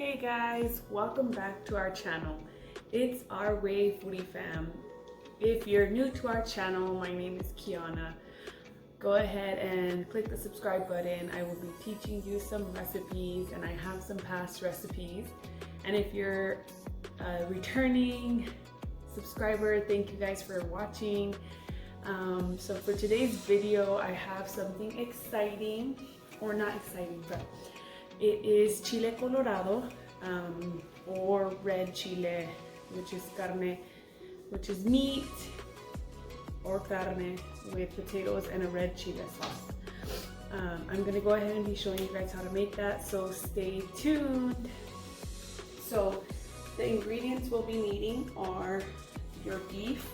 Hey guys, welcome back to our channel. It's our way foodie fam. If you're new to our channel, my name is Kiana. Go ahead and click the subscribe button. I will be teaching you some recipes and I have some past recipes. And if you're a returning subscriber, thank you guys for watching. So for today's video, I have something exciting, or not exciting, but it is Chile Colorado, or red chile, which is carne, which is meat or carne with potatoes and a red chile sauce. I'm gonna go ahead and be showing you guys how to make that, so stay tuned. So the ingredients we'll be needing are your beef.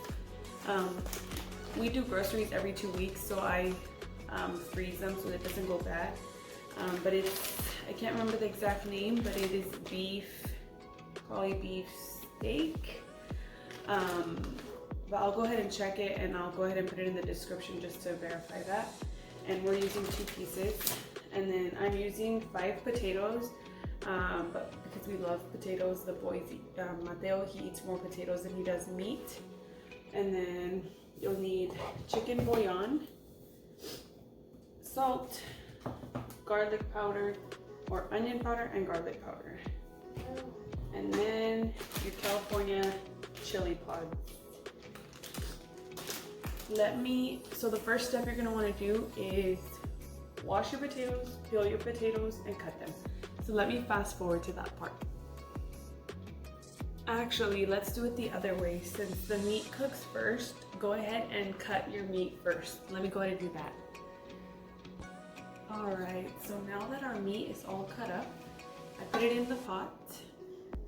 We do groceries every 2 weeks, so I freeze them so that it doesn't go bad. But I can't remember the exact name, but it is beef, probably beef steak. But I'll go ahead and check it and I'll go ahead and put it in the description just to verify that. And we're using 2 pieces. And then I'm using 5 potatoes, but because we love potatoes, the boys, Mateo, he eats more potatoes than he does meat. And then you'll need chicken bouillon, salt, garlic powder, or onion powder and garlic powder. And then your California chili pods. So the first step you're gonna wanna do is wash your potatoes, peel your potatoes, and cut them. So let me fast forward to that part. Actually, let's do it the other way. Since the meat cooks first, go ahead and cut your meat first. Let me go ahead and do that. Alright, so now that our meat is all cut up, I put it in the pot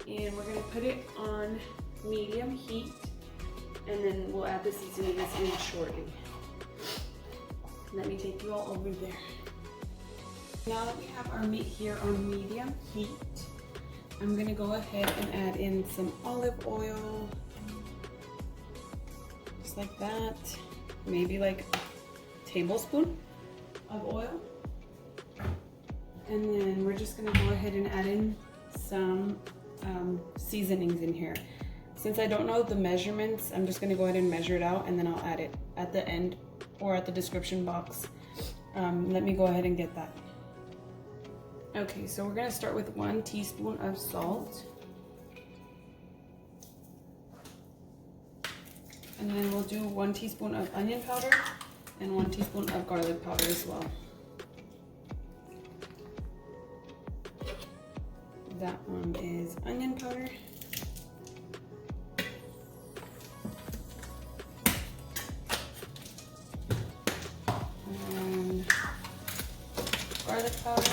and we're gonna put it on medium heat, and then we'll add the seasonings in shortly. Let me take you all over there. Now that we have our meat here on medium heat, I'm gonna go ahead and add in some olive oil, just like that. Maybe like a tablespoon of oil. And then we're just gonna go ahead and add in some seasonings in here. Since I don't know the measurements, I'm just gonna go ahead and measure it out and then I'll add it at the end or at the description box. Let me go ahead and get that. Okay, so we're gonna start with 1 teaspoon of salt. And then we'll do 1 teaspoon of onion powder and 1 teaspoon of garlic powder as well. That one is onion powder. And garlic powder.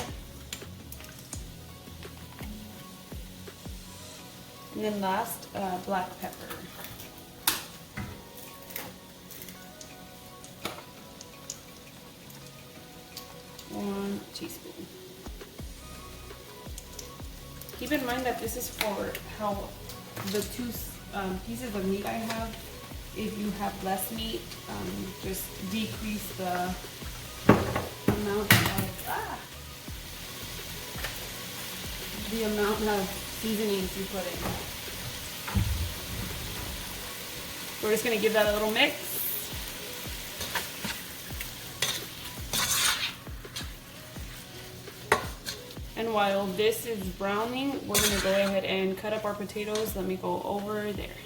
And then last, black pepper. One teaspoon. Keep in mind that this is for how the 2 pieces of meat I have. If you have less meat, just decrease the amount of seasonings you put in. We're just gonna give that a little mix. And while this is browning, we're gonna go ahead and cut up our potatoes. Let me go over there.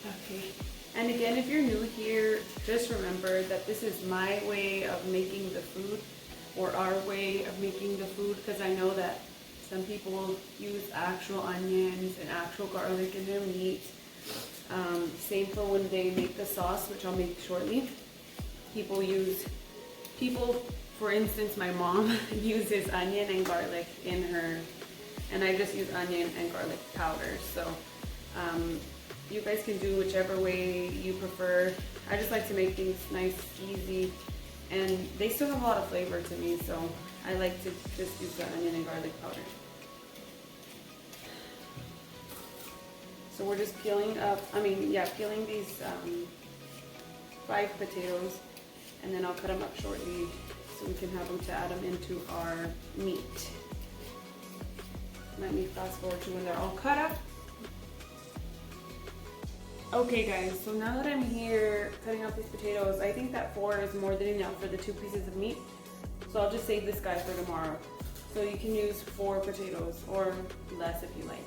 Okay, and again, if you're new here, just remember that this is my way of making the food, or our way of making the food, because I know that some people use actual onions and actual garlic in their meat. Same for when they make the sauce, which I'll make shortly. For instance, my mom uses onion and garlic in her, and I just use onion and garlic powder. So you guys can do whichever way you prefer. I just like to make things nice, easy, and they still have a lot of flavor to me, so I like to just use the onion and garlic powder. So we're just peeling these 5 potatoes, and then I'll cut them up shortly so we can have them to add them into our meat. Let me fast forward to when they're all cut up. Okay guys, so now that I'm here cutting out these potatoes, I think that 4 is more than enough for the 2 pieces of meat. So I'll just save this guy for tomorrow. So you can use 4 potatoes or less if you like.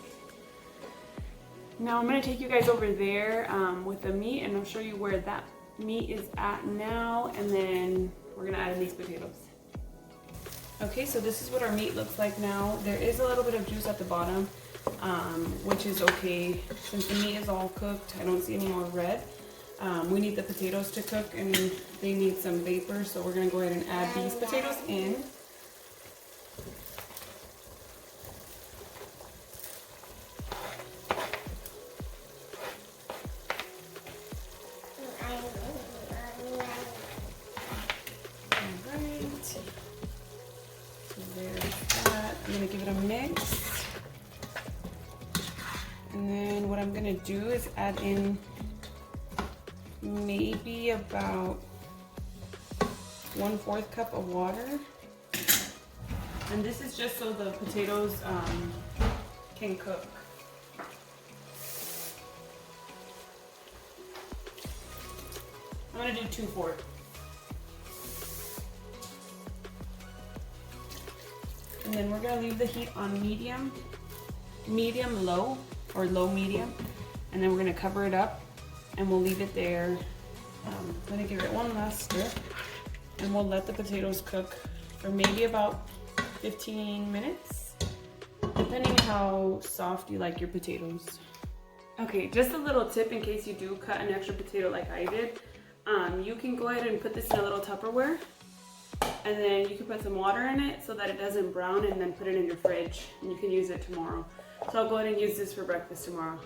Now I'm gonna take you guys over there with the meat, and I'll show you where that meat is at now, and then we're gonna add in these potatoes. Okay, so this is what our meat looks like now. There is a little bit of juice at the bottom, which is okay. Since the meat is all cooked, I don't see any more red. We need the potatoes to cook, and they need some vapor, so we're gonna go ahead and add these potatoes in. I'm gonna give it a mix, and then what I'm gonna do is add in maybe about 1/4 cup of water, and this is just so the potatoes can cook. I'm gonna do 2 for it. And then we're gonna leave the heat on medium low, or low medium, and then we're gonna cover it up and we'll leave it there. I'm gonna give it one last stir, and we'll let the potatoes cook for maybe about 15 minutes, depending how soft you like your potatoes. Okay, just a little tip in case you do cut an extra potato like I did. You can go ahead and put this in a little Tupperware, and then you can put some water in it so that it doesn't brown, and then put it in your fridge and you can use it tomorrow. So I'll go ahead and use this for breakfast tomorrow.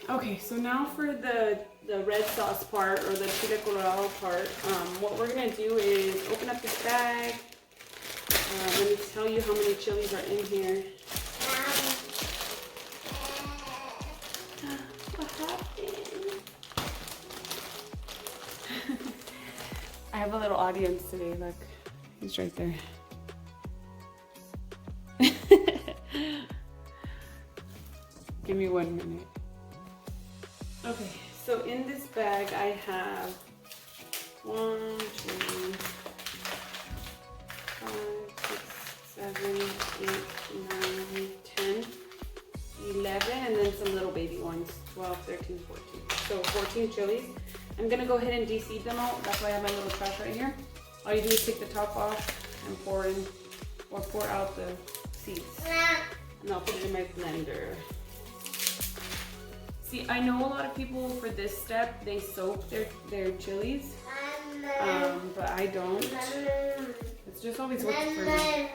Okay, so now for the red sauce part, or the Chile Colorado part, what we're gonna do is open up this bag. Let me tell you how many chilies are in here. What happened? I have a little audience today, look. He's right there. Give me 1 minute. Okay, so in this bag I have 1, 2, 5, 6, 7, 8, 9, 10, 11, and then some little baby ones, 12, 13, 14. So 14 chilies. I'm gonna go ahead and de-seed them all. That's why I have my little trash right here. All you do is take the top off and pour in, or pour out the seeds. And I'll put it in my blender. See, I know a lot of people for this step, they soak their chilies, but I don't. It's just always worked for me.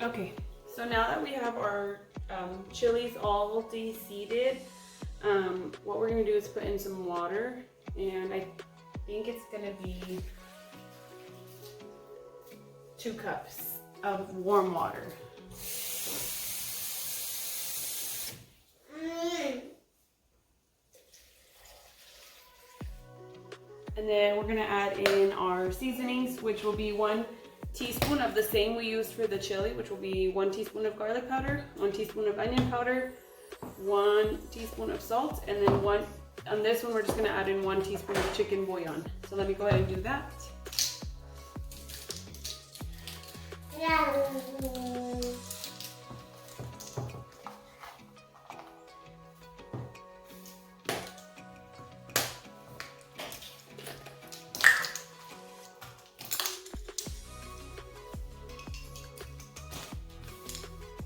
Okay, so now that we have our chilies all de-seeded, what we're gonna do is put in some water, and I think it's gonna be 2 cups of warm water. And then we're gonna add in our seasonings, which will be 1 teaspoon of the same we used for the chili, which will be 1 teaspoon of garlic powder, 1 teaspoon of onion powder, 1 teaspoon of salt, and then on this one we're just gonna add in 1 teaspoon of chicken bouillon. So let me go ahead and do that.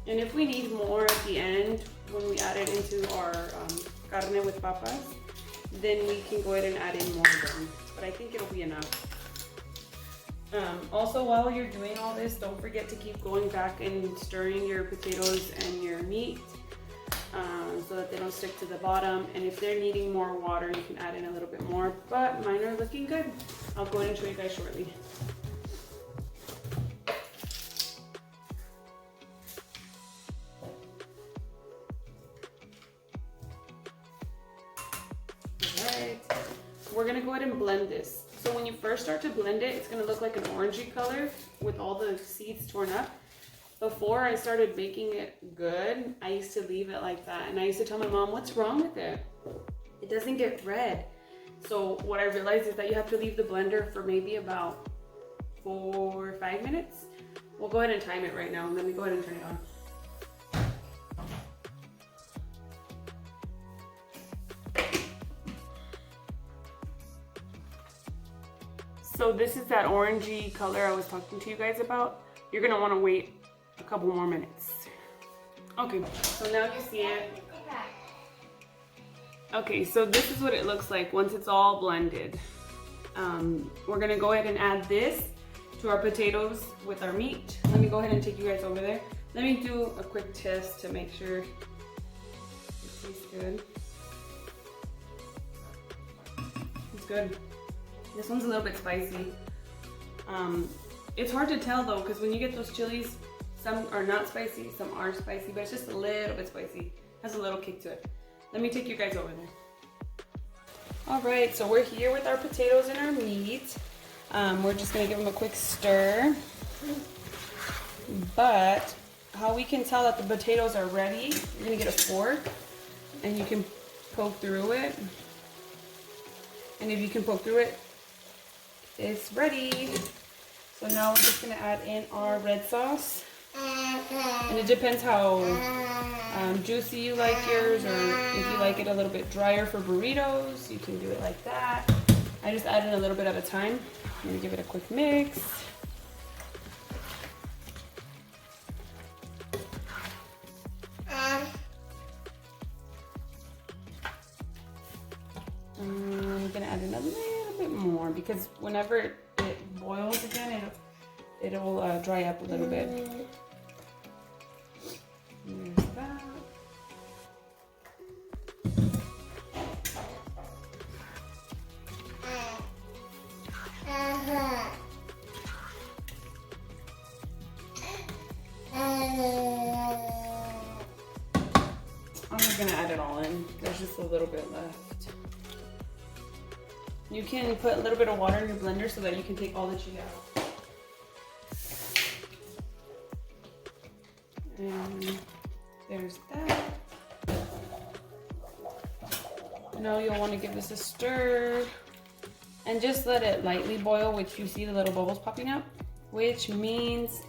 And if we need more at the end, when we add it into our carne with papas, then we can go ahead and add in more then. But I think it'll be enough. Also, while you're doing all this, don't forget to keep going back and stirring your potatoes and your meat so that they don't stick to the bottom. And if they're needing more water, you can add in a little bit more, but mine are looking good. I'll go ahead and show you guys shortly. Alright, we're gonna go ahead and blend this. So when you first start to blend it, it's gonna look like an orangey color with all the seeds torn up. Before I started making it good, I used to leave it like that. And I used to tell my mom, what's wrong with it? It doesn't get red. So what I realized is that you have to leave the blender for maybe about 4 or 5 minutes. We'll go ahead and time it right now. Let me go ahead and turn it on. So this is that orangey color I was talking to you guys about. You're gonna wanna wait a couple more minutes. Okay, so now you see it. Okay, so this is what it looks like once it's all blended. We're gonna go ahead and add this to our potatoes with our meat. Let me go ahead and take you guys over there. Let me do a quick test to make sure it tastes good. It's good. This one's a little bit spicy. It's hard to tell though, because when you get those chilies, some are not spicy, some are spicy, but it's just a little bit spicy. Has a little kick to it. Let me take you guys over there. All right, so we're here with our potatoes and our meat. We're just gonna give them a quick stir. But how we can tell that the potatoes are ready, you're gonna get a fork and you can poke through it. And if you can poke through it, it's ready. So now we're just gonna add in our red sauce. And it depends how juicy you like yours, or if you like it a little bit drier for burritos, you can do it like that. I just added a little bit at a time. I'm gonna give it a quick mix. I'm gonna add in a little bit more because whenever it boils again, it'll dry up a little bit. There's that. I'm just gonna add it all in. There's just a little bit left. You can put a little bit of water in your blender so that you can take all the chili out. And there's that. Now you'll want to give this a stir and just let it lightly boil, which you see the little bubbles popping up, which means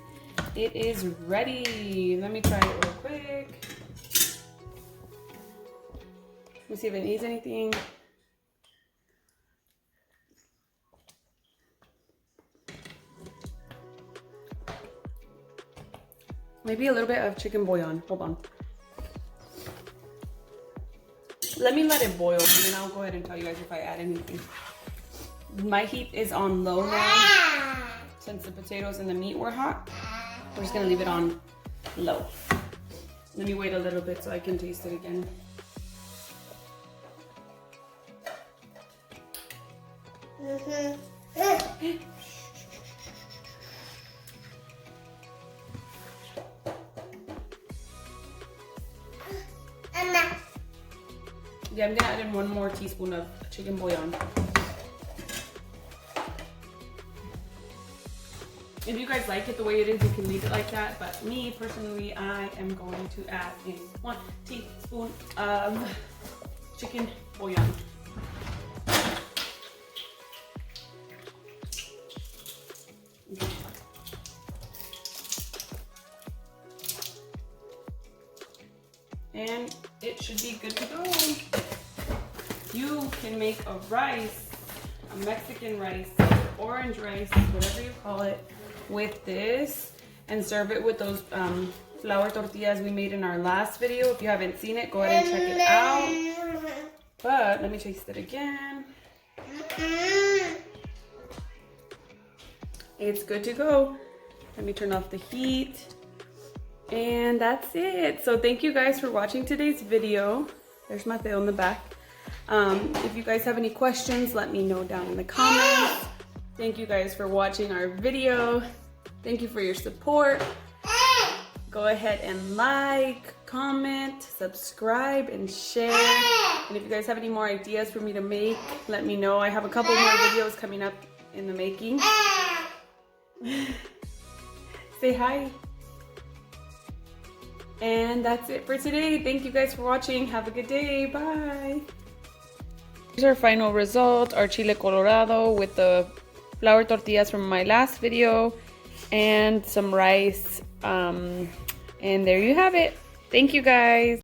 it is ready. Let me try it real quick. Let me see if it needs anything. Maybe a little bit of chicken bouillon. Hold on. Let me let it boil and then I'll go ahead and tell you guys if I add anything. My heat is on low now since the potatoes and the meat were hot. We're just gonna leave it on low. Let me wait a little bit so I can taste it again. Yeah, I'm gonna add in 1 more teaspoon of chicken bouillon. If you guys like it the way it is, you can leave it like that. But me, personally, I am going to add in 1 teaspoon of chicken bouillon. And it should be good to go. You can make a rice, a Mexican rice, orange rice, whatever you call it, with this and serve it with those flour tortillas we made in our last video. If you haven't seen it, go ahead and check it out. But let me taste it again. It's good to go. Let me turn off the heat. And that's it. So thank you guys for watching today's video. There's Mateo in the back. If you guys have any questions, let me know down in the comments. Thank you guys for watching our video. Thank you for your support. Go ahead and like, comment, subscribe, and share. And if you guys have any more ideas for me to make, let me know. I have a couple more videos coming up in the making. Say hi. And that's it for today. Thank you guys for watching. Have a good day. Bye. Here's our final result, our Chile Colorado with the flour tortillas from my last video and some rice. And there you have it. Thank you guys.